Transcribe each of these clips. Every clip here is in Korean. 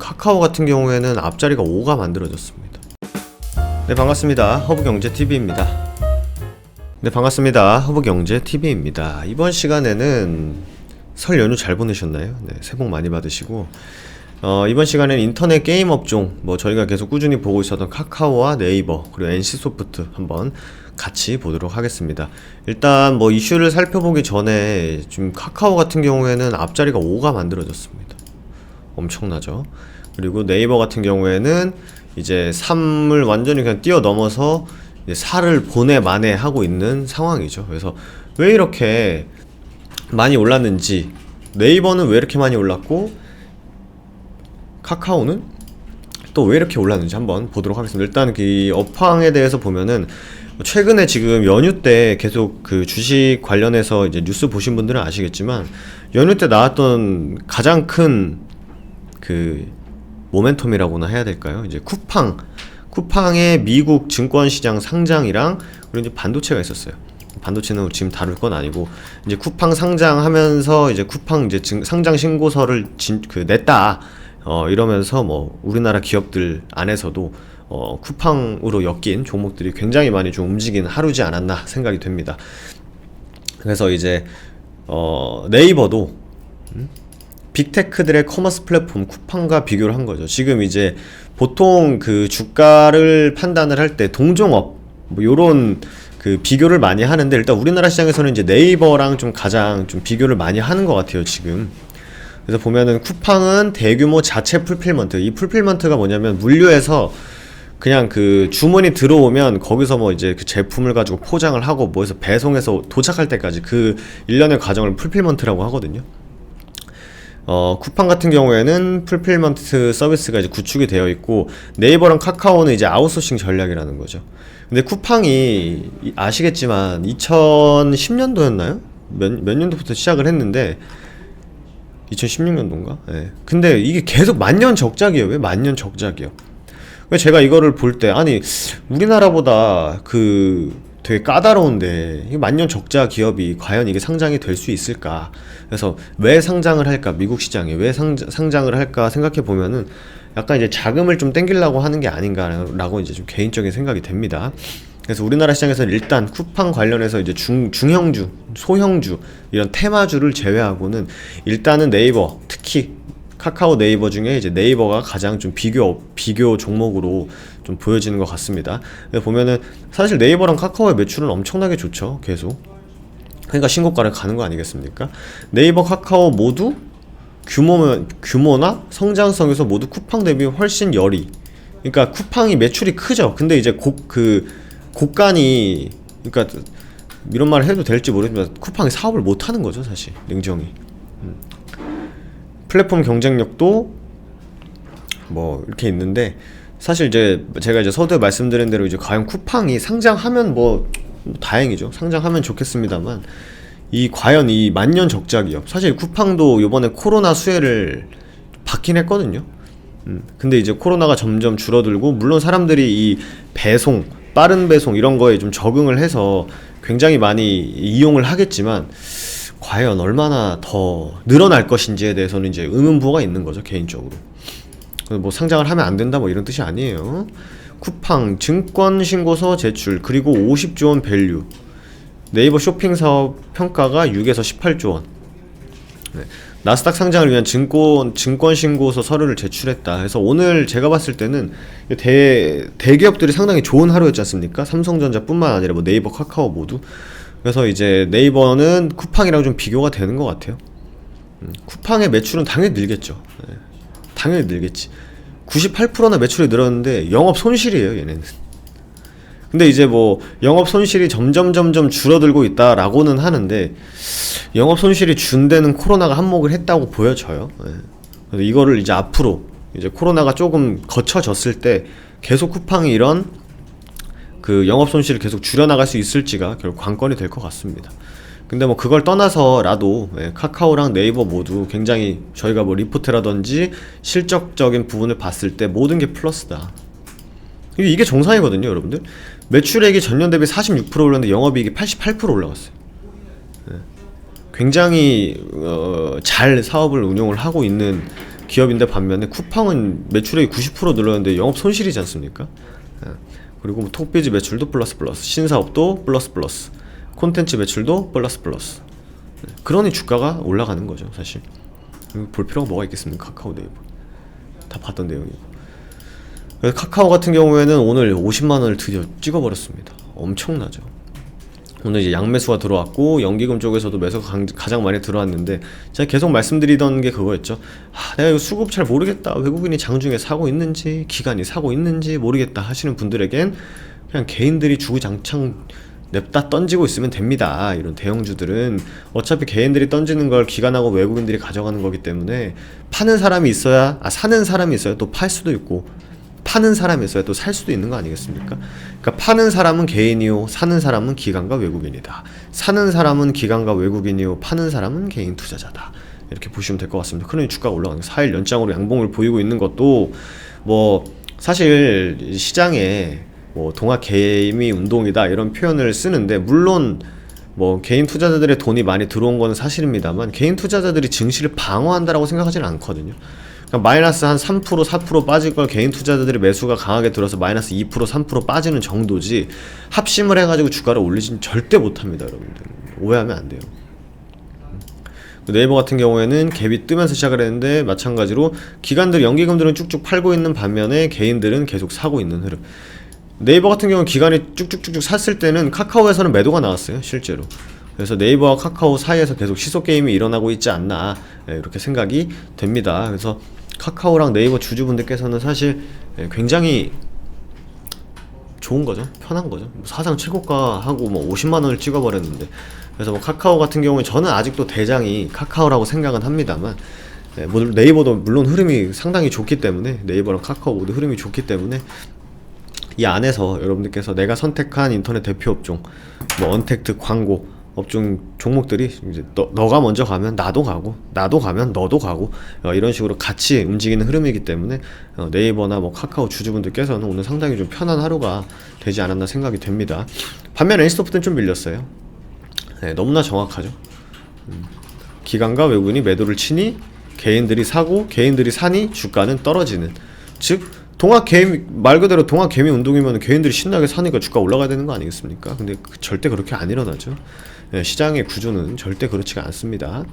카카오 같은 경우에는 앞자리가 5가 만들어졌습니다. 네, 반갑습니다. 허브경제TV입니다. 네, 반갑습니다. 허브경제TV입니다. 이번 시간에는 설 연휴 잘 보내셨나요? 네, 새해 복 많이 받으시고, 이번 시간에는 인터넷 게임 업종, 저희가 계속 꾸준히 보고 있었던 카카오와 네이버, 그리고 NC소프트 한번 같이 보도록 하겠습니다. 일단 이슈를 살펴보기 전에 지금 카카오 같은 경우에는 앞자리가 5가 만들어졌습니다. 엄청나죠? 그리고 네이버 같은 경우에는 이제 3을 완전히 그냥 뛰어넘어서 이제 4를 보내 만에 하고 있는 상황이죠. 그래서 왜 이렇게 많이 올랐는지, 네이버는 왜 이렇게 많이 올랐고 카카오는 또 왜 이렇게 올랐는지 한번 보도록 하겠습니다. 일단 그 업황에 대해서 보면은 최근에 지금 연휴 때 계속 그 주식 관련해서 이제 뉴스 보신 분들은 아시겠지만, 연휴 때 나왔던 가장 큰 그 모멘텀이라고나 해야 될까요? 이제 쿠팡의 미국 증권시장 상장이랑, 그리고 이제 반도체가 있었어요. 반도체는 지금 다룰 건 아니고, 이제 쿠팡 상장하면서 이제 쿠팡 이제 상장 신고서를 냈다. 이러면서 우리나라 기업들 안에서도 쿠팡으로 엮인 종목들이 굉장히 많이 좀 움직이는 하루지 않았나 생각이 됩니다. 그래서 이제 네이버도 빅테크들의 커머스 플랫폼 쿠팡과 비교를 한 거죠. 지금 이제 보통 그 주가를 판단을 할 때 동종업 요런 그 비교를 많이 하는데, 일단 우리나라 시장에서는 이제 네이버랑 좀 가장 좀 비교를 많이 하는 것 같아요, 지금. 그래서 보면은 쿠팡은 대규모 자체 풀필먼트, 이 풀필먼트가 뭐냐면 물류에서 그냥 그 주문이 들어오면 거기서 이제 그 제품을 가지고 포장을 하고 해서 배송해서 도착할 때까지 그 일련의 과정을 풀필먼트라고 하거든요. 쿠팡 같은 경우에는 풀필먼트 서비스가 이제 구축이 되어 있고, 네이버랑 카카오는 이제 아웃소싱 전략이라는 거죠. 근데 쿠팡이 아시겠지만 2010년도였나요? 몇 년도부터 시작을 했는데 2016년도인가? 네. 근데 이게 계속 만년 적자기예요. 왜 만년 적자기요? 제가 이거를 볼 때, 아니 우리나라보다 되게 까다로운데 이 만년 적자 기업이 과연 이게 상장이 될 수 있을까? 그래서 왜 상장을 할까? 미국 시장에 왜 상장을 할까 생각해 보면은 약간 이제 자금을 좀 땡기려고 하는 게 아닌가라고 이제 좀 개인적인 생각이 됩니다. 그래서 우리나라 시장에서는 일단 쿠팡 관련해서 이제 중형주, 소형주 이런 테마주를 제외하고는 일단은 네이버, 특히 카카오 네이버 중에 이제 네이버가 가장 좀 비교 종목으로 좀 보여지는 것 같습니다. 보면은 사실 네이버랑 카카오의 매출은 엄청나게 좋죠, 계속. 그러니까 신고가를 가는 거 아니겠습니까? 네이버, 카카오 모두 규모나 성장성에서 모두 쿠팡 대비 훨씬 열이. 그러니까 쿠팡이 매출이 크죠. 근데 이제 곡간이, 그러니까 이런 말을 해도 될지 모르지만 쿠팡이 사업을 못 하는 거죠, 사실. 냉정히. 플랫폼 경쟁력도 이렇게 있는데, 사실 이제 제가 이제 서두에 말씀드린 대로 이제 과연 쿠팡이 상장하면 다행이죠. 상장하면 좋겠습니다만, 과연 이 만년 적자 기업, 사실 쿠팡도 요번에 코로나 수혜를 받긴 했거든요. 근데 이제 코로나가 점점 줄어들고, 물론 사람들이 이 배송, 빠른 배송 이런 거에 좀 적응을 해서 굉장히 많이 이용을 하겠지만, 과연 얼마나 더 늘어날 것인지에 대해서는 이제 의문부호가 있는 거죠, 개인적으로. 상장을 하면 안 된다 이런 뜻이 아니에요. 쿠팡 증권 신고서 제출, 그리고 50조 원 밸류. 네이버 쇼핑 사업 평가가 6에서 18조 원. 네. 나스닥 상장을 위한 증권 신고서 서류를 제출했다. 그래서 오늘 제가 봤을 때는 대기업들이 상당히 좋은 하루였지 않습니까? 삼성전자뿐만 아니라 네이버, 카카오 모두. 그래서 이제 네이버는 쿠팡이랑 좀 비교가 되는 것 같아요. 쿠팡의 매출은 당연히 늘겠죠. 네. 당연히 늘겠지. 98%나 매출이 늘었는데 영업 손실이에요, 얘네는. 근데 이제 영업 손실이 점점 줄어들고 있다라고는 하는데, 영업 손실이 준 데는 코로나가 한몫을 했다고 보여져요. 네. 그래서 이거를 이제 앞으로 이제 코로나가 조금 거쳐졌을 때 계속 쿠팡이 이런 그 영업 손실을 계속 줄여나갈 수 있을지가 결국 관건이 될 것 같습니다. 근데 그걸 떠나서라도 카카오랑 네이버 모두 굉장히 저희가 리포트라든지 실적적인 부분을 봤을 때 모든 게 플러스다. 이게 정상이거든요, 여러분들. 매출액이 전년 대비 46% 올랐는데 영업이익이 88% 올라갔어요. 굉장히 잘 사업을 운영을 하고 있는 기업인데 반면에 쿠팡은 매출액이 90% 늘었는데 영업 손실이지 않습니까? 예. 그리고 뭐 톡비즈 매출도 플러스 플러스, 신사업도 플러스 플러스, 콘텐츠 매출도 플러스 플러스. 그러니 주가가 올라가는 거죠, 사실. 볼 필요가 뭐가 있겠습니까? 카카오 네이버 다 봤던 내용이고. 그래서 카카오 같은 경우에는 오늘 50만 원을 드디어 찍어버렸습니다. 엄청나죠. 오늘 이제 양매수가 들어왔고 연기금 쪽에서도 매수가 가장 많이 들어왔는데, 제가 계속 말씀드리던 게 그거였죠. 내가 이거 수급 잘 모르겠다, 외국인이 장중에 사고 있는지 기관이 사고 있는지 모르겠다 하시는 분들에겐 그냥 개인들이 주구장창 냅다 던지고 있으면 됩니다. 이런 대형주들은 어차피 개인들이 던지는 걸 기관하고 외국인들이 가져가는 거기 때문에 파는 사람이 있어야, 사는 사람이 있어야 또 팔 수도 있고, 파는 사람이 있어야 또 살 수도 있는 거 아니겠습니까? 그러니까 파는 사람은 개인이요, 사는 사람은 기관과 외국인이다. 사는 사람은 기관과 외국인이요, 파는 사람은 개인 투자자다. 이렇게 보시면 될 것 같습니다. 그러니 주가가 올라가는 4일 연장으로 양봉을 보이고 있는 것도 뭐 사실 시장에 뭐 동학 개미 운동이다 이런 표현을 쓰는데, 물론 뭐 개인 투자자들의 돈이 많이 들어온 거는 사실입니다만 개인 투자자들이 증시를 방어한다라고 생각하지는 않거든요. 그러니까 마이너스 한 3%, 4% 빠질 걸 개인 투자자들이 매수가 강하게 들어서 마이너스 2%, 3% 빠지는 정도지, 합심을 해가지고 주가를 올리진 절대 못합니다, 여러분들. 오해하면 안 돼요. 네이버 같은 경우에는 갭이 뜨면서 시작을 했는데, 마찬가지로 기관들, 연기금들은 쭉쭉 팔고 있는 반면에 개인들은 계속 사고 있는 흐름. 네이버 같은 경우는 기관이 쭉쭉쭉쭉 샀을 때는 카카오에서는 매도가 나왔어요, 실제로. 그래서 네이버와 카카오 사이에서 계속 시소 게임이 일어나고 있지 않나, 이렇게 생각이 됩니다. 그래서 카카오랑 네이버 주주분들께서는 사실 굉장히 좋은 거죠, 편한 거죠. 사상 최고가하고 뭐 50만 원을 찍어버렸는데, 그래서 뭐 카카오 같은 경우에 저는 아직도 대장이 카카오라고 생각은 합니다만, 네이버도 물론 흐름이 상당히 좋기 때문에, 네이버랑 카카오 모두 흐름이 좋기 때문에 이 안에서 여러분들께서 내가 선택한 인터넷 대표 업종, 뭐 언택트, 광고 업종 종목들이 이제 너가 먼저 가면 나도 가고, 나도 가면 너도 가고, 이런 식으로 같이 움직이는 흐름이기 때문에 네이버나 뭐 카카오 주주분들께서는 오늘 상당히 좀 편한 하루가 되지 않았나 생각이 됩니다. 반면 NC소프트는 좀 밀렸어요. 너무나 정확하죠. 기관과 외국인이 매도를 치니 개인들이 사고, 개인들이 사니 주가는 떨어지는, 즉 동학 개미, 말 그대로 동학 개미 운동이면 개인들이 신나게 사니까 주가 올라가야 되는 거 아니겠습니까? 근데 절대 그렇게 안 일어나죠. 시장의 구조는 절대 그렇지가 않습니다.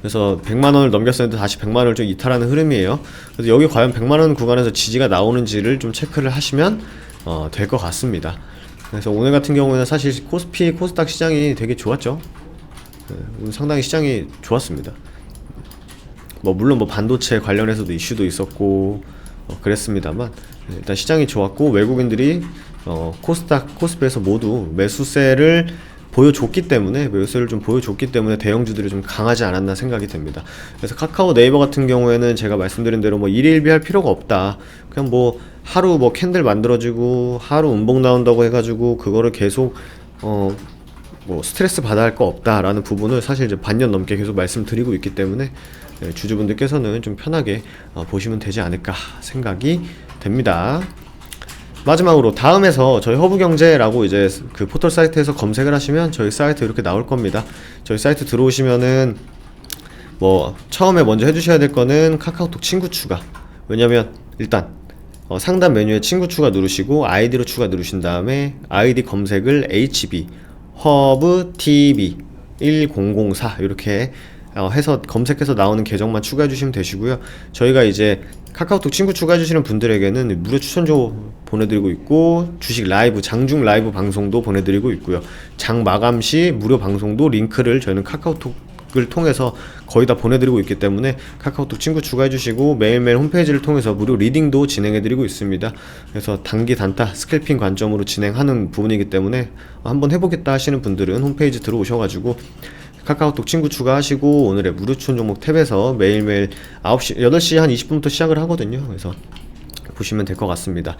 그래서 100만원을 넘겼었는데 다시 100만원을 좀 이탈하는 흐름이에요. 그래서 여기 과연 100만원 구간에서 지지가 나오는지를 좀 체크를 하시면 될 것 같습니다. 그래서 오늘 같은 경우는 사실 코스피, 코스닥 시장이 되게 좋았죠. 오늘 상당히 시장이 좋았습니다. 뭐 물론 뭐 반도체 관련해서도 이슈도 있었고 그랬습니다만, 일단 시장이 좋았고 외국인들이 코스닥, 코스피에서 모두 매수세를 보여줬기 때문에, 매수세를 좀 보여줬기 때문에 대형주들이 좀 강하지 않았나 생각이 됩니다. 그래서 카카오, 네이버 같은 경우에는 제가 말씀드린 대로 뭐 일일비할 필요가 없다. 그냥 뭐 하루 뭐 캔들 만들어지고 하루 음봉 나온다고 해가지고 그거를 계속 뭐 스트레스 받아야 할 거 없다라는 부분을 사실 이제 반년 넘게 계속 말씀드리고 있기 때문에 주주분들께서는 좀 편하게 보시면 되지 않을까 생각이 됩니다. 마지막으로 다음에서 저희 허브경제라고 이제 그 포털 사이트에서 검색을 하시면 저희 사이트 이렇게 나올 겁니다. 저희 사이트 들어오시면은 뭐 처음에 먼저 해주셔야 될 거는 카카오톡 친구 추가. 왜냐면 일단 상단 메뉴에 친구 추가 누르시고 아이디로 추가 누르신 다음에 아이디 검색을 HB 허브 TV 1004 이렇게 해서 검색해서 나오는 계정만 추가해 주시면 되시고요. 저희가 이제 카카오톡 친구 추가해 주시는 분들에게는 무료 추천조 보내드리고 있고, 주식 라이브, 장중 라이브 방송도 보내드리고 있고요. 장 마감 시 무료 방송도 링크를 저희는 카카오톡을 통해서 거의 다 보내드리고 있기 때문에 카카오톡 친구 추가해 주시고, 매일매일 홈페이지를 통해서 무료 리딩도 진행해 드리고 있습니다. 그래서 단기 단타 스캘핑 관점으로 진행하는 부분이기 때문에 한번 해보겠다 하시는 분들은 홈페이지 들어오셔가지고 카카오톡 친구 추가하시고 오늘의 무료 추천 종목 탭에서 매일매일 9시, 8시 한 20분부터 시작을 하거든요. 그래서 보시면 될 것 같습니다.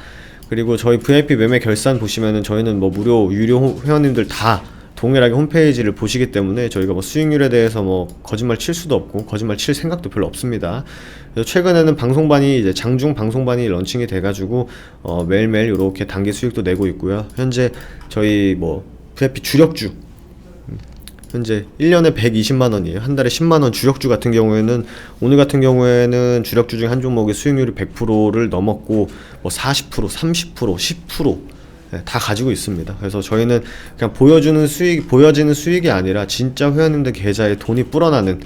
그리고 저희 VIP 매매 결산 보시면은 저희는 뭐 무료, 유료 회원님들 다 동일하게 홈페이지를 보시기 때문에 저희가 뭐 수익률에 대해서 뭐 거짓말 칠 수도 없고 거짓말 칠 생각도 별로 없습니다. 그래서 최근에는 방송반이 이제 장중 방송반이 런칭이 돼가지고 매일매일 이렇게 단기 수익도 내고 있고요. 현재 저희 뭐 VIP 주력주, 현재 1년에 120만 원이에요. 한 달에 10만 원. 주력주 같은 경우에는 오늘 같은 경우에는 주력주 중 한 종목의 수익률이 100%를 넘었고 뭐 40%, 30%, 10% 다 가지고 있습니다. 그래서 저희는 그냥 보여지는 수익이 아니라 진짜 회원님들 계좌에 돈이 불어나는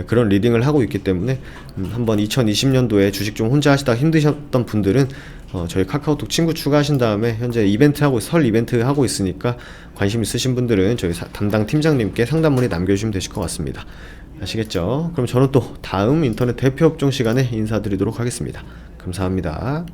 그런 리딩을 하고 있기 때문에 한번 2020년도에 주식 좀 혼자 하시다가 힘드셨던 분들은 저희 카카오톡 친구 추가하신 다음에 현재 설 이벤트 하고 있으니까 관심 있으신 분들은 저희 담당 팀장님께 상담 문의 남겨주시면 되실 것 같습니다. 아시겠죠? 그럼 저는 또 다음 인터넷 대표 업종 시간에 인사드리도록 하겠습니다. 감사합니다.